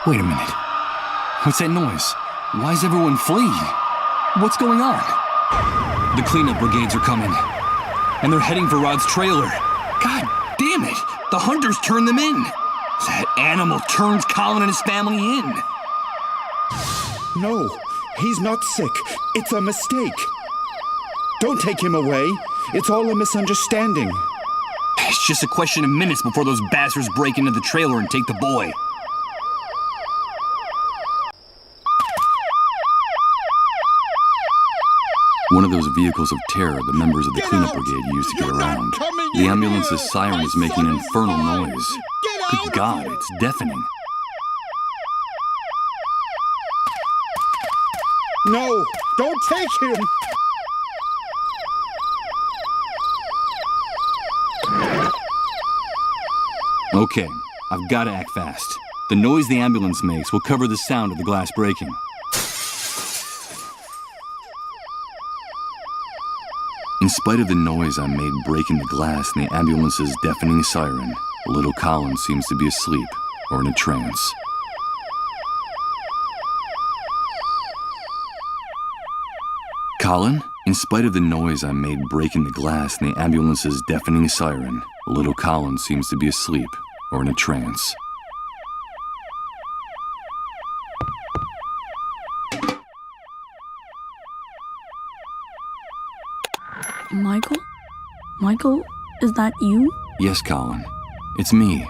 Wait a minute. What's that noise? Why is everyone fleeing? What's going on? The cleanup brigades are coming. And they're heading for Rod's trailer. God damn it! The hunters turned them in! That animal turns Colin and his family in! No, he's not sick. It's a mistake. Don't take him away. It's all a misunderstanding. It's just a question of minutes before those bastards break into the trailer and take the boy. One of those vehicles of terror the members of the cleanup brigade used to get around. The ambulance's siren is making an infernal noise. Good God, it's deafening. No, don't take him! Okay, I've got to act fast. The noise the ambulance makes will cover the sound of the glass breaking. In spite of the noise I made breaking the glass and the ambulance's deafening siren, little Colin seems to be asleep or in a trance. Colin, in spite of the noise I made breaking the glass and the ambulance's deafening siren, little Colin seems to be asleep or in a trance. Michael? Michael, is that you? Yes, Colin. It's me.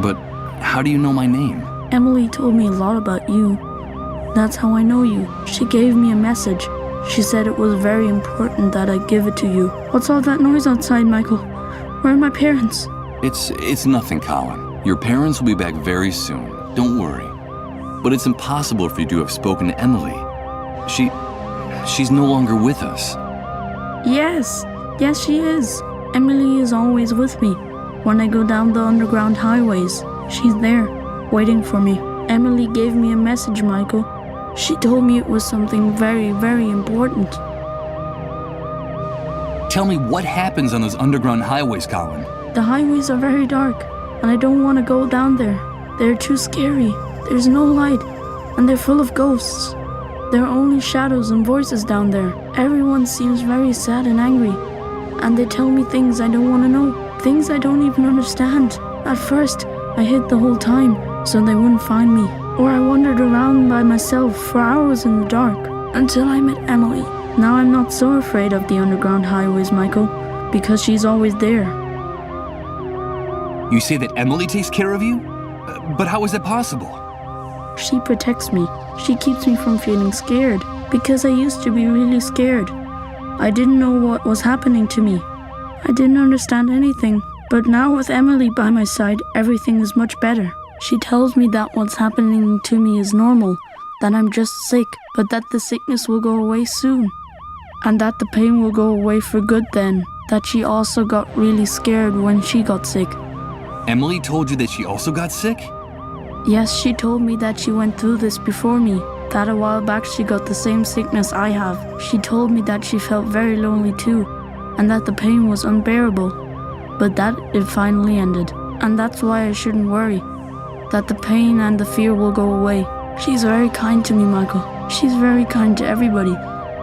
But how do you know my name? Emily told me a lot about you. That's how I know you. She gave me a message. She said it was very important that I give it to you. What's all that noise outside, Michael? Where are my parents? It's nothing, Colin. Your parents will be back very soon. Don't worry. But it's impossible for you to have spoken to Emily. She's no longer with us. Yes, she is. Emily is always with me. When I go down the underground highways, she's there, waiting for me. Emily gave me a message, Michael. She told me it was something very, very important. Tell me what happens on those underground highways, Colin. The highways are very dark, and I don't want to go down there. They're too scary. There's no light, and they're full of ghosts. There are only shadows and voices down there. Everyone seems very sad and angry, and they tell me things I don't want to know, things I don't even understand. At first, I hid the whole time, so they wouldn't find me. Or I wandered around by myself for hours in the dark, until I met Emily. Now I'm not so afraid of the underground highways, Michael, because she's always there. You say that Emily takes care of you? But how is that possible? She protects me. She keeps me from feeling scared, because I used to be really scared. I didn't know what was happening to me. I didn't understand anything. But now with Emily by my side, everything is much better. She tells me that what's happening to me is normal, that I'm just sick, but that the sickness will go away soon. And that the pain will go away for good then. That she also got really scared when she got sick. Emily told you that she also got sick? Yes, she told me that she went through this before me, that a while back she got the same sickness I have. She told me that she felt very lonely too, and that the pain was unbearable, but that it finally ended. And that's why I shouldn't worry, that the pain and the fear will go away. She's very kind to me, Michael. She's very kind to everybody,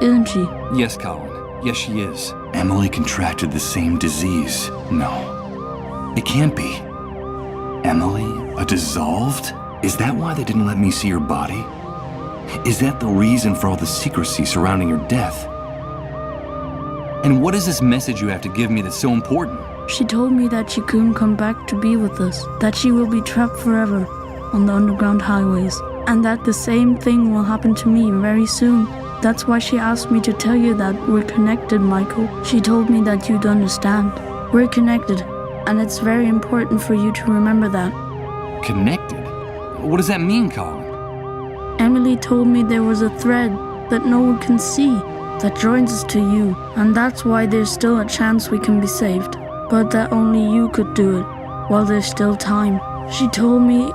isn't she? Yes, Colin. Yes, she is. Emily contracted the same disease. No, it can't be. Emily, a dissolved? Is that why they didn't let me see your body? Is that the reason for all the secrecy surrounding your death? And what is this message you have to give me that's so important? She told me that she couldn't come back to be with us, that she will be trapped forever on the underground highways, and that the same thing will happen to me very soon. That's why she asked me to tell you that we're connected, Michael. She told me that you'd understand. We're connected, and it's very important for you to remember that. Connected? What does that mean, Colin? Emily told me there was a thread that no one can see that joins us to you, and that's why there's still a chance we can be saved. But that only you could do it, while there's still time. She told me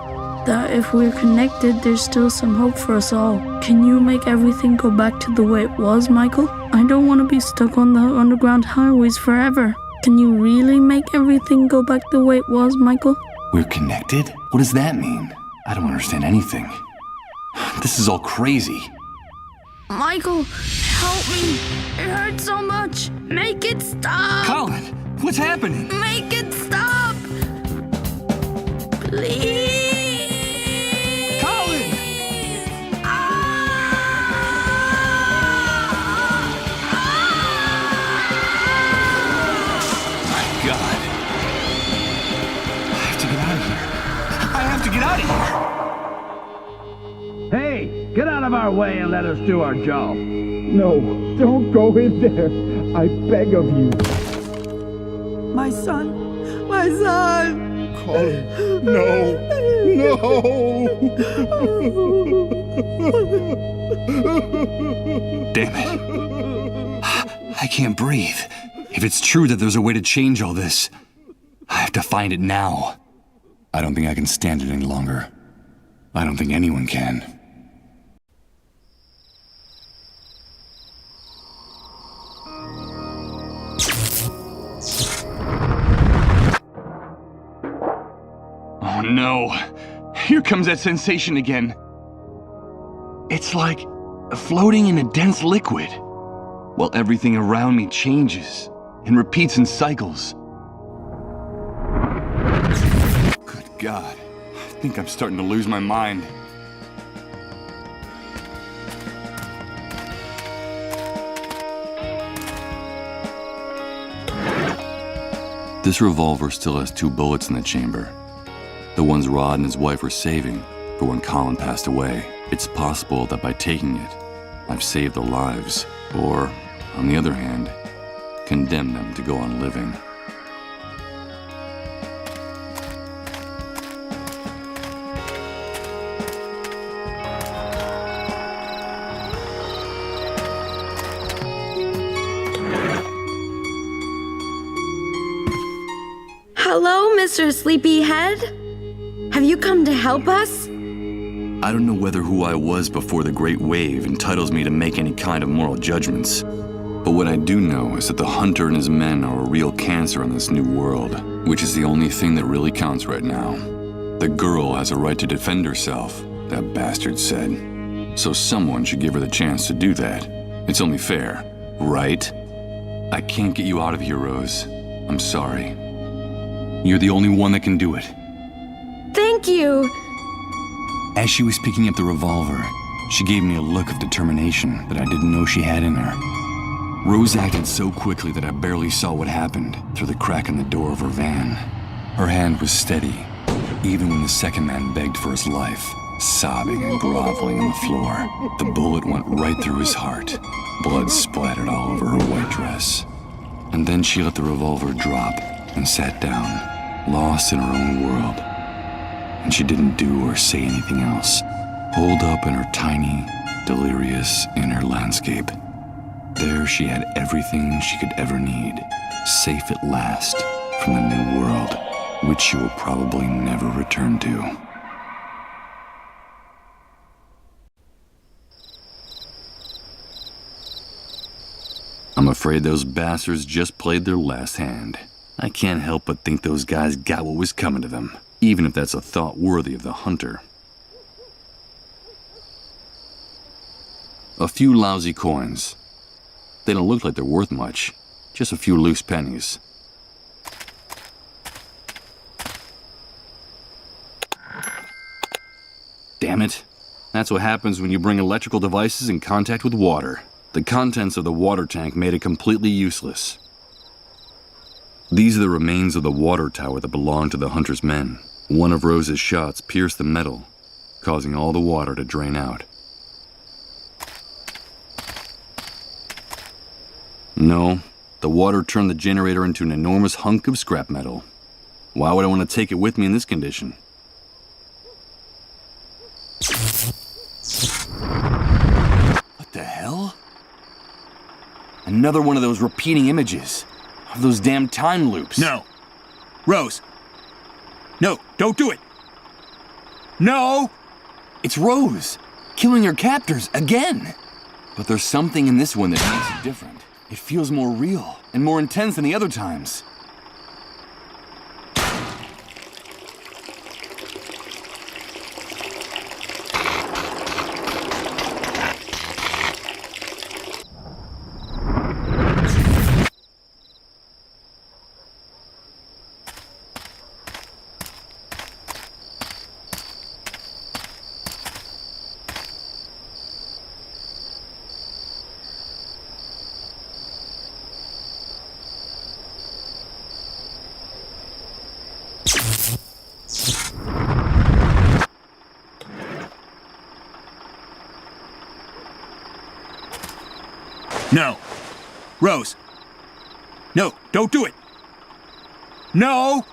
that if we're connected, there's still some hope for us all. Can you make everything go back to the way it was, Michael? I don't want to be stuck on the underground highways forever. Can you really make everything go back the way it was, Michael? We're connected? What does that mean? I don't understand anything. This is all crazy. Michael, help me. It hurts so much. Make it stop. Colin, what's happening? Make it stop. Please. Colin! My God. I have to get out of here. I have to get out of here. Hey, get out of our way and let us do our job. No, don't go in there. I beg of you. My son! My son! Colin, no, no. Damn it. I can't breathe. If it's true that there's a way to change all this, I have to find it now. I don't think I can stand it any longer. I don't think anyone can. Oh no! Here comes that sensation again. It's like floating in a dense liquid, while everything around me changes and repeats in cycles. Good God, I think I'm starting to lose my mind. This revolver still has 2 bullets in the chamber. The ones Rod and his wife were saving for when Colin passed away. It's possible that by taking it, I've saved their lives, or, on the other hand, condemned them to go on living. Hello, Mr. Sleepyhead? Have you come to help us? I don't know whether who I was before the Great Wave entitles me to make any kind of moral judgments. But what I do know is that the hunter and his men are a real cancer on this new world, which is the only thing that really counts right now. The girl has a right to defend herself, that bastard said. So someone should give her the chance to do that. It's only fair, right? I can't get you out of here, Rose. I'm sorry. You're the only one that can do it. Thank you. As she was picking up the revolver, she gave me a look of determination that I didn't know she had in her. Rose acted so quickly that I barely saw what happened through the crack in the door of her van. Her hand was steady, even when the second man begged for his life, sobbing and groveling on the floor. The bullet went right through his heart. Blood splattered all over her white dress. And then she let the revolver drop and sat down, lost in her own world. And she didn't do or say anything else, holed up in her tiny, delirious inner landscape. There she had everything she could ever need, safe at last from the new world, which she will probably never return to. I'm afraid those bastards just played their last hand. I can't help but think those guys got what was coming to them, even if that's a thought worthy of the hunter. A few lousy coins. They don't look like they're worth much, just a few loose pennies. Damn it. That's what happens when you bring electrical devices in contact with water. The contents of the water tank made it completely useless. These are the remains of the water tower that belonged to the hunter's men. One of Rose's shots pierced the metal, causing all the water to drain out. No, the water turned the generator into an enormous hunk of scrap metal. Why would I want to take it with me in this condition? What the hell? Another one of those repeating images. Of those damn time loops. No. Rose. No, don't do it. No! It's Rose, killing her captors again. But there's something in this one that makes it different. It feels more real and more intense than the other times. No. Rose. No, don't do it. No!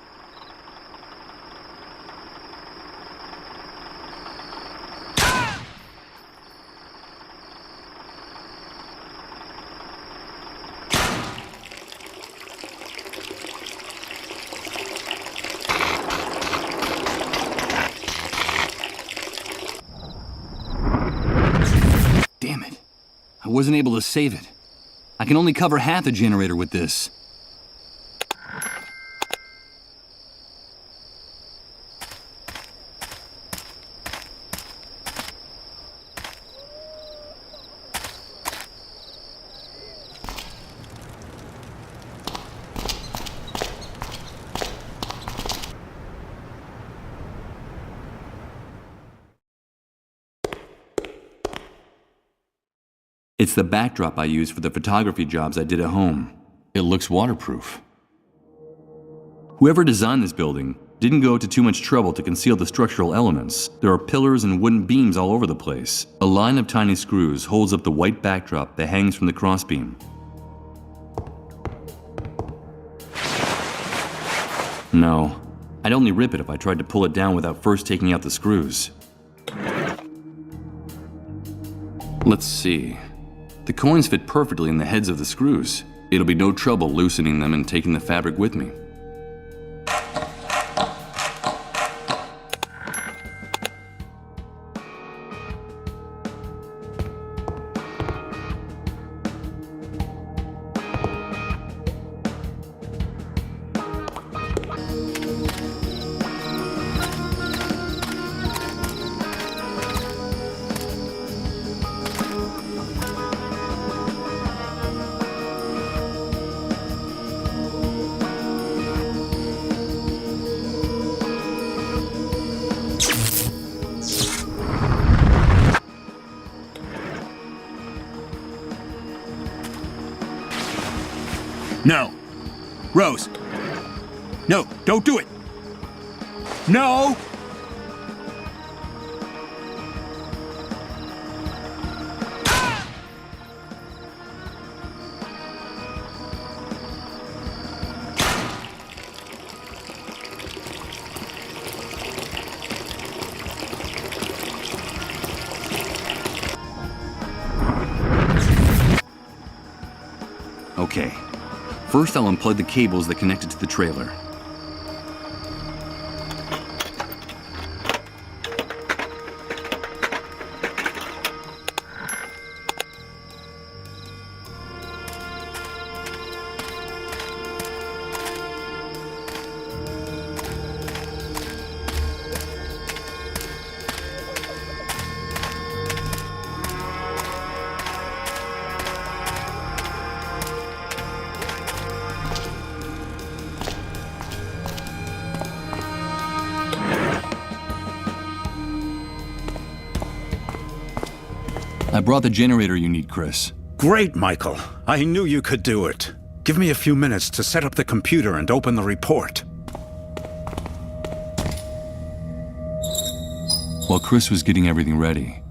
Damn it. I wasn't able to save it. I can only cover half the generator with this. It's the backdrop I use for the photography jobs I did at home. It looks waterproof. Whoever designed this building didn't go to too much trouble to conceal the structural elements. There are pillars and wooden beams all over the place. A line of tiny screws holds up the white backdrop that hangs from the crossbeam. No, I'd only rip it if I tried to pull it down without first taking out the screws. Let's see. The coins fit perfectly in the heads of the screws. It'll be no trouble loosening them and taking the fabric with me. No. Rose. No, don't do it. No! Okay. First, I'll unplug the cables that connected to the trailer. I brought the generator you need, Chris. Great, Michael. I knew you could do it. Give me a few minutes to set up the computer and open the report. While Chris was getting everything ready,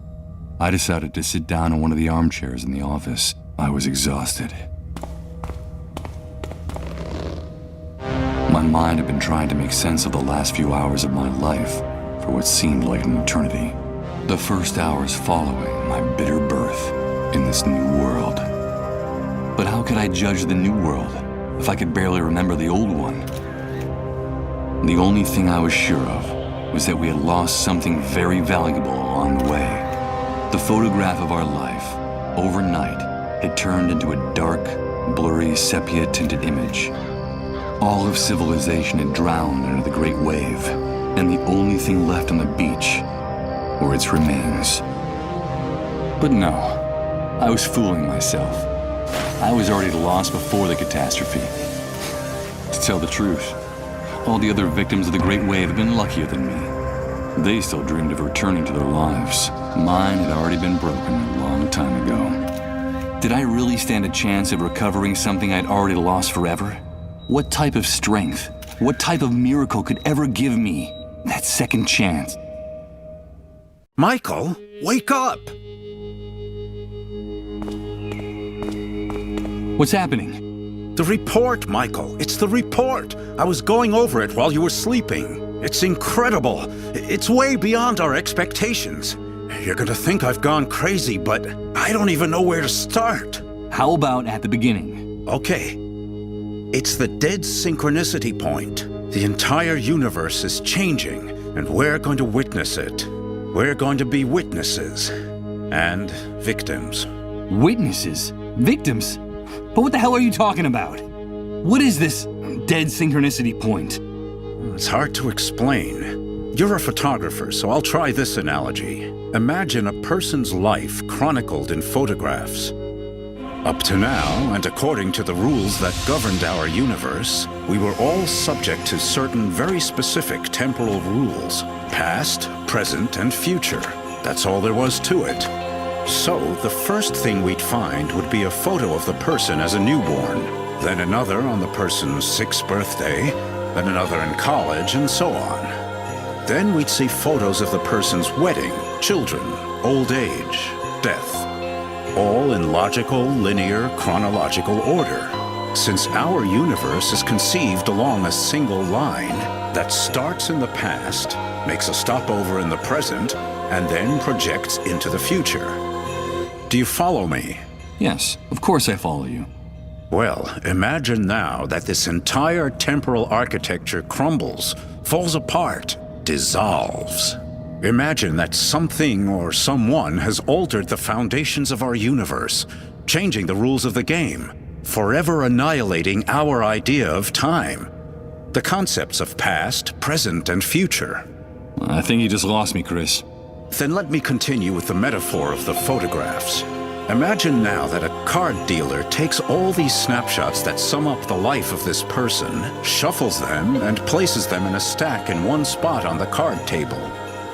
I decided to sit down in one of the armchairs in the office. I was exhausted. My mind had been trying to make sense of the last few hours of my life for what seemed like an eternity. The first hours following my bitter birth in this new world. But how could I judge the new world if I could barely remember the old one? The only thing I was sure of was that we had lost something very valuable along the way. The photograph of our life, overnight, had turned into a dark, blurry, sepia-tinted image. All of civilization had drowned under the great wave, and the only thing left on the beach were its remains. But no, I was fooling myself. I was already lost before the catastrophe. To tell the truth, all the other victims of the Great Wave had been luckier than me. They still dreamed of returning to their lives. Mine had already been broken a long time ago. Did I really stand a chance of recovering something I'd already lost forever? What type of strength, what type of miracle could ever give me that second chance? Michael, wake up! What's happening? The report, Michael. It's the report. I was going over it while you were sleeping. It's incredible. It's way beyond our expectations. You're gonna think I've gone crazy, but I don't even know where to start. How about at the beginning? Okay. It's the dead synchronicity point. The entire universe is changing, and we're going to witness it. We're going to be witnesses. And victims. Witnesses? Victims? But what the hell are you talking about? What is this dead synchronicity point? It's hard to explain. You're a photographer, so I'll try this analogy. Imagine a person's life chronicled in photographs. Up to now, and according to the rules that governed our universe, we were all subject to certain very specific temporal rules. Past, present, and future. That's all there was to it. So, the first thing we'd find would be a photo of the person as a newborn, then another on the person's 6th birthday, then another in college, and so on. Then we'd see photos of the person's wedding, children, old age, death. All in logical, linear, chronological order. Since our universe is conceived along a single line that starts in the past, makes a stopover in the present, and then projects into the future. Do you follow me? Yes, of course I follow you. Well, imagine now that this entire temporal architecture crumbles, falls apart, dissolves. Imagine that something or someone has altered the foundations of our universe, changing the rules of the game, forever annihilating our idea of time. The concepts of past, present, and future. I think you just lost me, Chris. Then let me continue with the metaphor of the photographs. Imagine now that a card dealer takes all these snapshots that sum up the life of this person, shuffles them, and places them in a stack in one spot on the card table.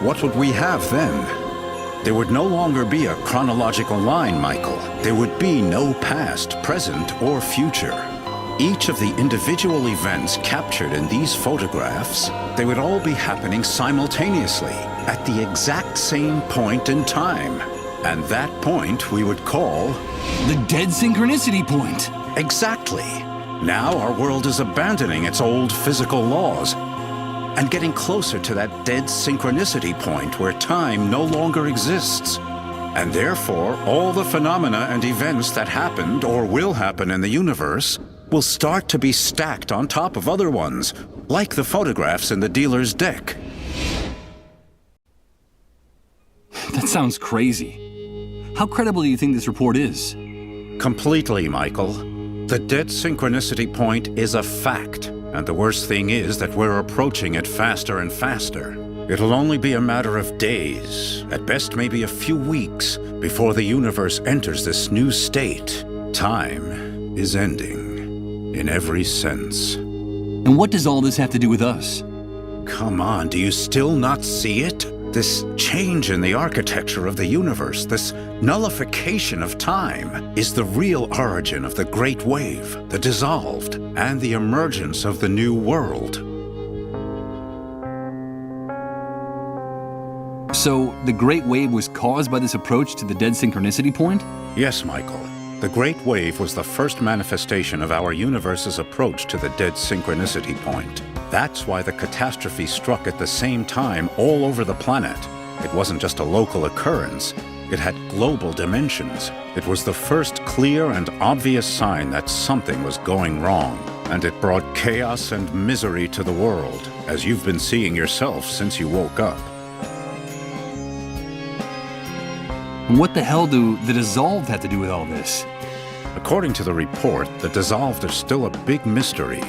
What would we have then? There would no longer be a chronological line, Michael. There would be no past, present, or future. Each of the individual events captured in these photographs, they would all be happening simultaneously, at the exact same point in time. And that point we would call... the dead synchronicity point! Exactly. Now our world is abandoning its old physical laws and getting closer to that dead synchronicity point where time no longer exists. And therefore, all the phenomena and events that happened or will happen in the universe will start to be stacked on top of other ones, like the photographs in the dealer's deck. That sounds crazy. How credible do you think this report is? Completely, Michael. The dead synchronicity point is a fact, and the worst thing is that we're approaching it faster and faster. It'll only be a matter of days, at best maybe a few weeks, before the universe enters this new state. Time is ending, in every sense. And what does all this have to do with us? Come on, do you still not see it? This change in the architecture of the universe, this nullification of time, is the real origin of the Great Wave, the dissolved, and the emergence of the new world. So, the Great Wave was caused by this approach to the dead synchronicity point? Yes, Michael. The Great Wave was the first manifestation of our universe's approach to the dead synchronicity point. That's why the catastrophe struck at the same time all over the planet. It wasn't just a local occurrence. It had global dimensions. It was the first clear and obvious sign that something was going wrong. And it brought chaos and misery to the world, as you've been seeing yourself since you woke up. And what the hell do the dissolved have to do with all this? According to the report, the dissolved are still a big mystery.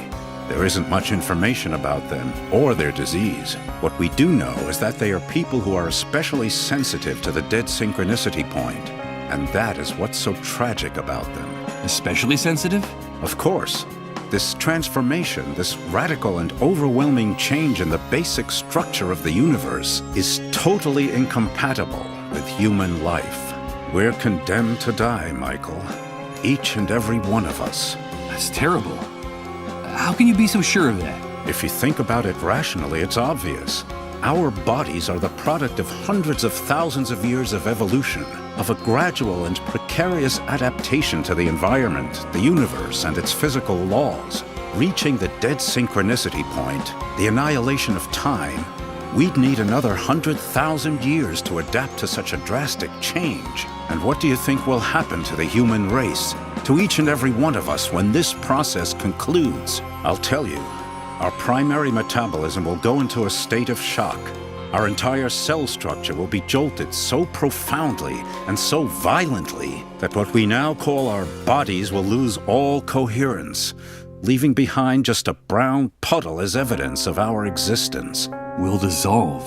There isn't much information about them or their disease. What we do know is that they are people who are especially sensitive to the dead synchronicity point, and that is what's so tragic about them. Especially sensitive? Of course. This transformation, this radical and overwhelming change in the basic structure of the universe is totally incompatible with human life. We're condemned to die, Michael. Each and every one of us. That's terrible. How can you be so sure of that? If you think about it rationally, it's obvious. Our bodies are the product of hundreds of thousands of years of evolution, of a gradual and precarious adaptation to the environment, the universe, and its physical laws. Reaching the dead synchronicity point, the annihilation of time, we'd need another 100,000 years to adapt to such a drastic change. And what do you think will happen to the human race, to each and every one of us when this process concludes? I'll tell you. Our primary metabolism will go into a state of shock. Our entire cell structure will be jolted so profoundly and so violently that what we now call our bodies will lose all coherence, leaving behind just a brown puddle as evidence of our existence. We'll dissolve,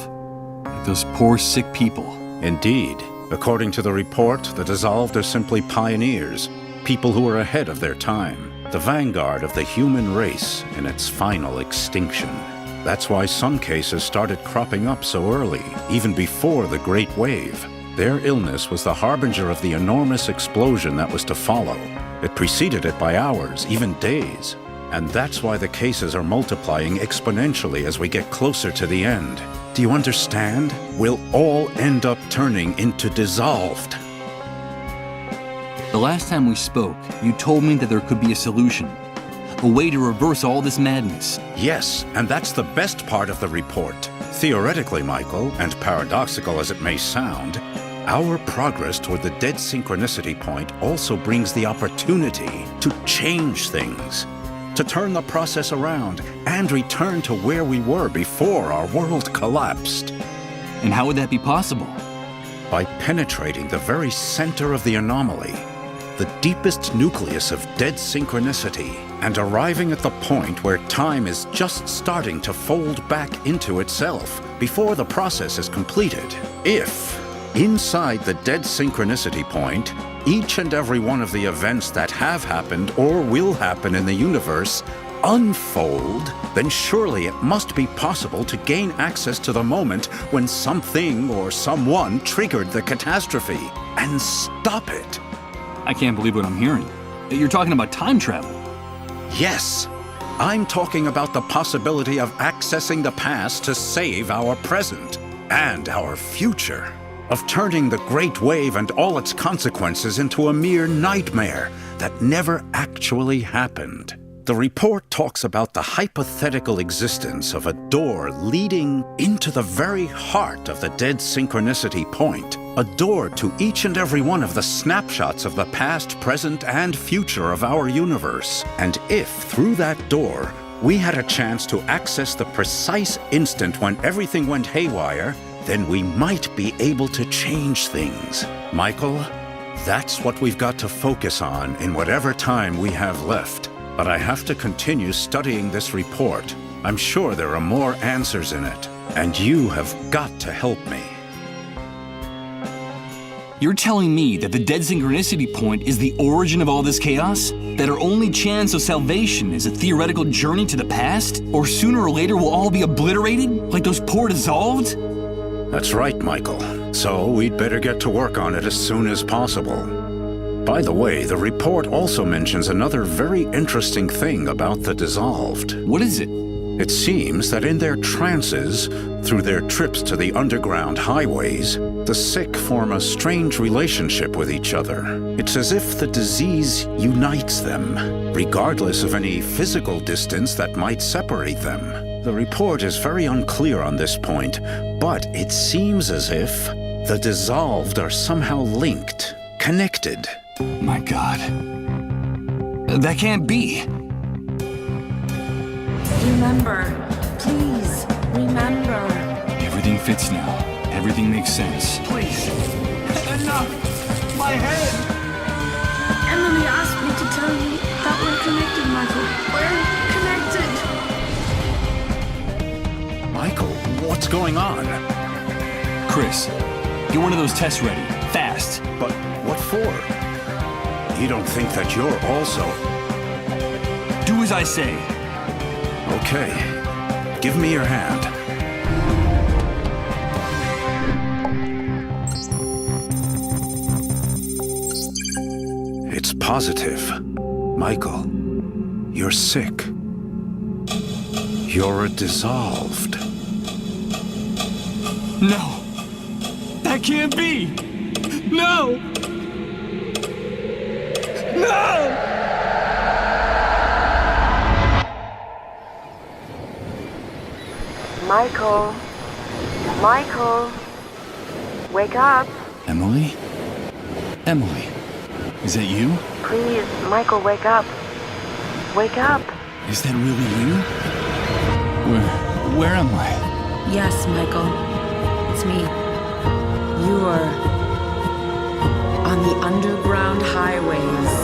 like those poor sick people. Indeed. According to the report, the dissolved are simply pioneers, people who are ahead of their time. The vanguard of the human race in its final extinction. That's why some cases started cropping up so early, even before the Great Wave. Their illness was the harbinger of the enormous explosion that was to follow. It preceded it by hours, even days. And that's why the cases are multiplying exponentially as we get closer to the end. Do you understand? We'll all end up turning into dissolved. The last time we spoke, you told me that there could be a solution. A way to reverse all this madness. Yes, and that's the best part of the report. Theoretically, Michael, and paradoxical as it may sound, our progress toward the dead synchronicity point also brings the opportunity to change things, to turn the process around and return to where we were before our world collapsed. And how would that be possible? By penetrating the very center of the anomaly, the deepest nucleus of dead synchronicity, and arriving at the point where time is just starting to fold back into itself before the process is completed. If, inside the dead synchronicity point, each and every one of the events that have happened or will happen in the universe unfold, then surely it must be possible to gain access to the moment when something or someone triggered the catastrophe and stop it. I can't believe what I'm hearing. You're talking about time travel. Yes, I'm talking about the possibility of accessing the past to save our present and our future, of turning the Great Wave and all its consequences into a mere nightmare that never actually happened. The report talks about the hypothetical existence of a door leading into the very heart of the dead synchronicity point, a door to each and every one of the snapshots of the past, present, and future of our universe. And if, through that door, we had a chance to access the precise instant when everything went haywire, then we might be able to change things. Michael, that's what we've got to focus on in whatever time we have left. But I have to continue studying this report. I'm sure there are more answers in it, and you have got to help me. You're telling me that the dead synchronicity point is the origin of all this chaos? That our only chance of salvation is a theoretical journey to the past? Or sooner or later we'll all be obliterated, like those poor dissolved? That's right, Michael. So we'd better get to work on it as soon as possible. By the way, the report also mentions another very interesting thing about the dissolved. What is it? It seems that in their trances, through their trips to the underground highways, the sick form a strange relationship with each other. It's as if the disease unites them, regardless of any physical distance that might separate them. The report is very unclear on this point, but it seems as if the dissolved are somehow linked, connected. My God. That can't be. Remember. Please, remember. Everything fits now. Everything makes sense. Please. Enough! My head! Emily asked me to tell you that we're connected, Michael. We're connected. Michael, what's going on? Chris, get one of those tests ready. Fast. But what for? You don't think that you're also... Do as I say. Okay. Give me your hand. It's positive. Michael, you're sick. You're a dissolved. No. That can't be. No. No! Michael. Michael. Wake up. Emily? Emily, is that you? Please, Michael, wake up. Wake up. Is that really you? Where am I? Yes, Michael. It's me. You are on the underground highways